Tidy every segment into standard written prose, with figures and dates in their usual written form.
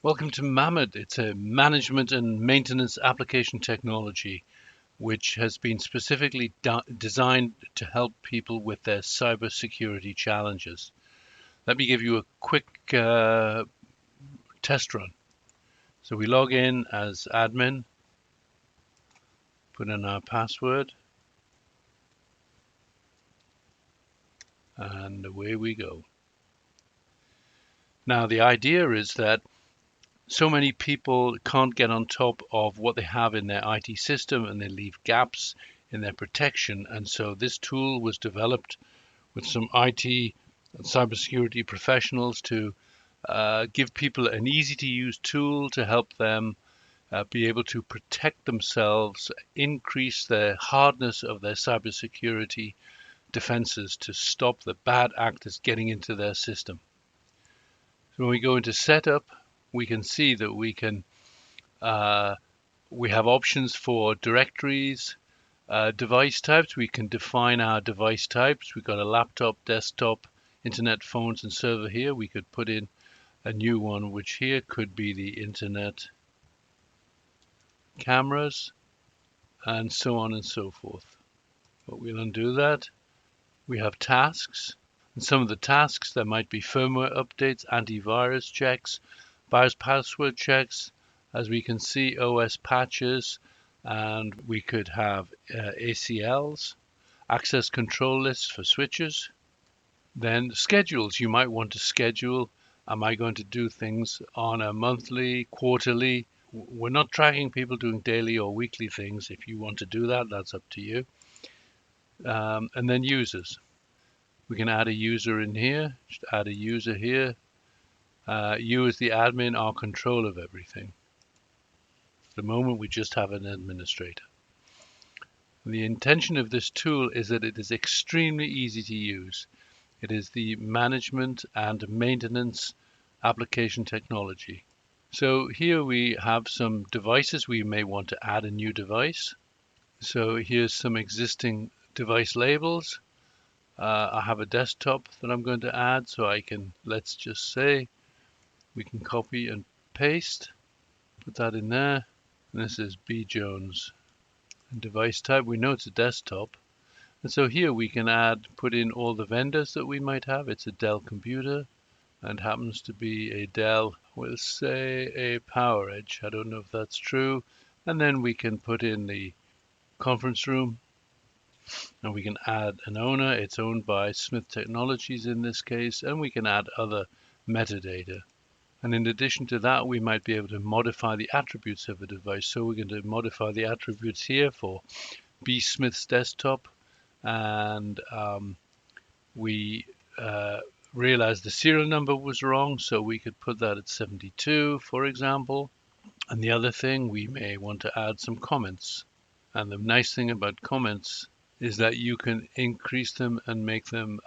Welcome to MAMAT. It's a management and maintenance application technology which has been specifically designed to help people with their cybersecurity challenges. Let me give you a quick test run. So we log in as admin, put in our password, and away we go. Now the idea is that so many people can't get on top of what they have in their IT system and they leave gaps in their protection. And so this tool was developed with some IT and cybersecurity professionals to give people an easy to use tool to help them be able to protect themselves, increase the hardness of their cybersecurity defenses to stop the bad actors getting into their system. So when we go into setup, we can see that we have options for directories, device types. We can define our device types. We've got a laptop, desktop, internet, phones, and server here. We could put in a new one, which here could be the internet, cameras, and so on and so forth. But we'll undo that. We have tasks. And some of the tasks, there might be firmware updates, antivirus checks, BIOS password checks, as we can see, OS patches, and we could have ACLs, access control lists for switches. Then schedules, you might want to schedule, am I going to do things on a monthly, quarterly? We're not tracking people doing daily or weekly things. If you want to do that, that's up to you. And then users. We can add a user in here, just add a user here. You as the admin are control of everything. At the moment, we just have an administrator. The intention of this tool is that it is extremely easy to use. It is the management and maintenance application technology. So here we have some devices. We may want to add a new device. So here's some existing device labels. I have a desktop that I'm going to add, so I can, let's just say, we can copy and paste, put that in there. And this is B. Jones. And device type, we know it's a desktop. And so here we can put in all the vendors that we might have. It's a Dell computer and happens to be a Dell, we'll say a PowerEdge. I don't know if that's true. And then we can put in the conference room. And we can add an owner. It's owned by Smith Technologies in this case, and we can add other metadata. And in addition to that, we might be able to modify the attributes of a device. So we're going to modify the attributes here for B. Smith's desktop, and we realized the serial number was wrong, so we could put that at 72, for example. And the other thing, we may want to add some comments. And the nice thing about comments is that you can increase them and make them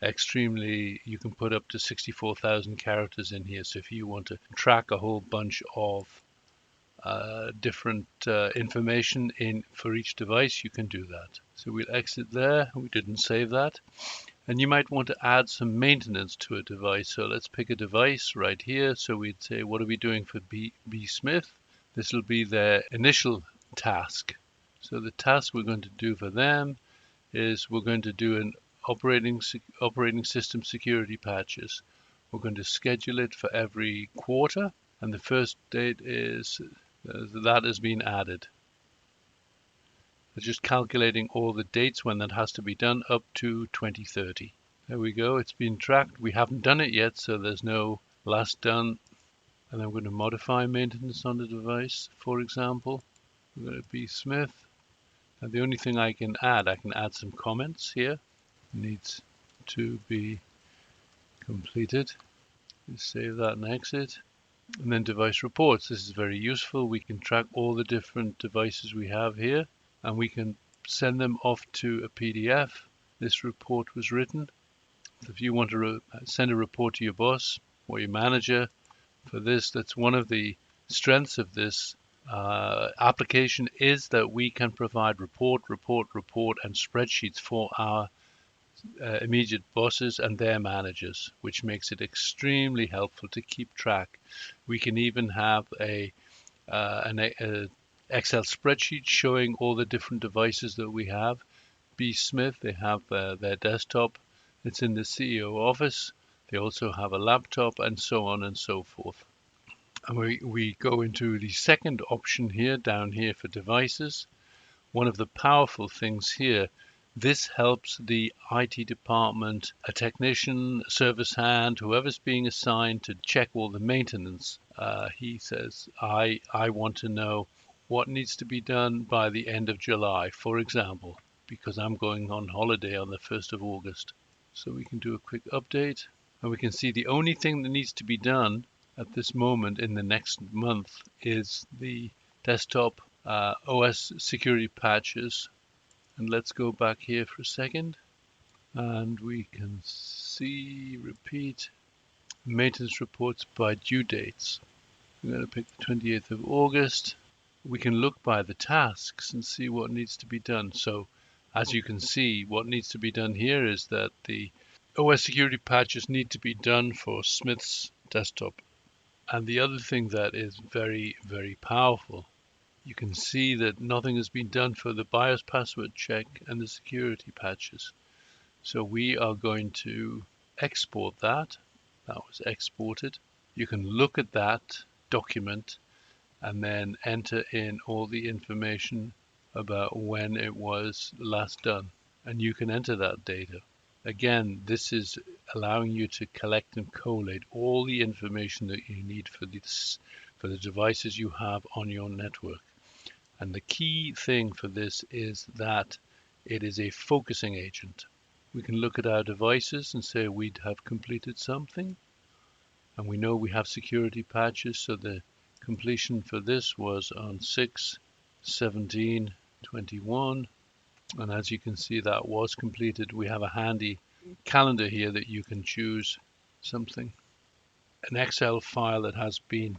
you can put up to 64,000 characters in here. So if you want to track a whole bunch of different information for each device, you can do that. So we'll exit there. We didn't save that. And you might want to add some maintenance to a device. So let's pick a device right here. So we'd say, what are we doing for B. Smith? This will be their initial task. So the task we're going to do for them is we're going to do an operating system security patches. We're going to schedule it for every quarter, and the first date is that has been added. It's just calculating all the dates when that has to be done up to 2030. There we go, it's been tracked. We haven't done it yet, so there's no last done. And I'm going to modify maintenance on the device, for example. We're going to be Smith. And the only thing I can add some comments here. Needs to be completed. Save that and exit. And then device reports. This is very useful. We can track all the different devices we have here, and we can send them off to a PDF. This report was written. If you want to send a report to your boss or your manager for this, that's one of the strengths of this application, is that we can provide report, and spreadsheets for our immediate bosses and their managers, which makes it extremely helpful to keep track. We can even have an Excel spreadsheet showing all the different devices that we have. B. Smith, they have their desktop. It's in the CEO office. They also have a laptop and so on and so forth. And we go into the second option here, down here for devices. One of the powerful things here, this helps the IT department, a technician, a service hand, whoever's being assigned to check all the maintenance. He says, I want to know what needs to be done by the end of July, for example, because I'm going on holiday on the 1st of August. So we can do a quick update, and we can see the only thing that needs to be done at this moment in the next month is the desktop OS security patches. And let's go back here for a second, and we can see repeat maintenance reports by due dates. I'm going to pick the 28th of August. We can look by the tasks and see what needs to be done. So as you can see, what needs to be done here is that the OS security patches need to be done for Smith's desktop. And the other thing that is very, very powerful, you can see that nothing has been done for the BIOS password check and the security patches. So we are going to export that. That was exported. You can look at that document and then enter in all the information about when it was last done. And you can enter that data. Again, this is allowing you to collect and collate all the information that you need for the devices you have on your network. And the key thing for this is that it is a focusing agent. We can look at our devices and say we'd have completed something. And we know we have security patches, so the completion for this was on 6/17/21. And as you can see, that was completed. We have a handy calendar here that you can choose something. An Excel file that has been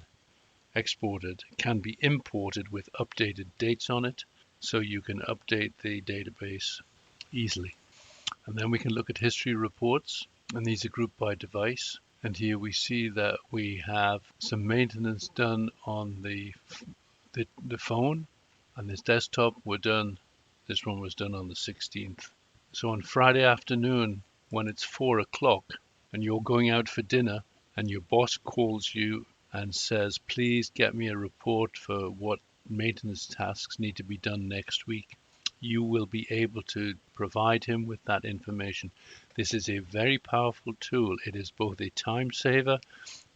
exported can be imported with updated dates on it, so you can update the database easily. And then we can look at history reports, and these are grouped by device. And here we see that we have some maintenance done on the phone, and this desktop were done. This one was done on the 16th. So on Friday afternoon, when it's 4 o'clock and you're going out for dinner and your boss calls you and says, please get me a report for what maintenance tasks need to be done next week, you will be able to provide him with that information. This is a very powerful tool. It is both a time saver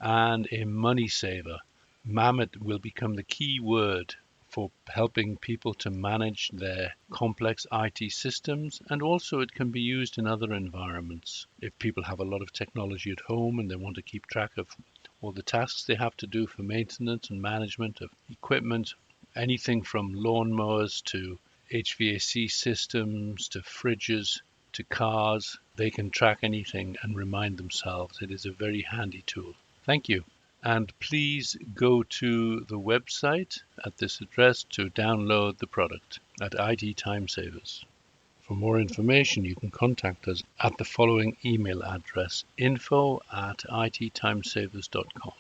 and a money saver. MAMAT will become the key word for helping people to manage their complex IT systems, and also it can be used in other environments. If people have a lot of technology at home and they want to keep track of all the tasks they have to do for maintenance and management of equipment, anything from lawnmowers to HVAC systems to fridges to cars, they can track anything and remind themselves. It is a very handy tool. Thank you. And please go to the website at this address to download the product at IT Time Savers. For more information, you can contact us at the following email address: info@ittimesavers.com.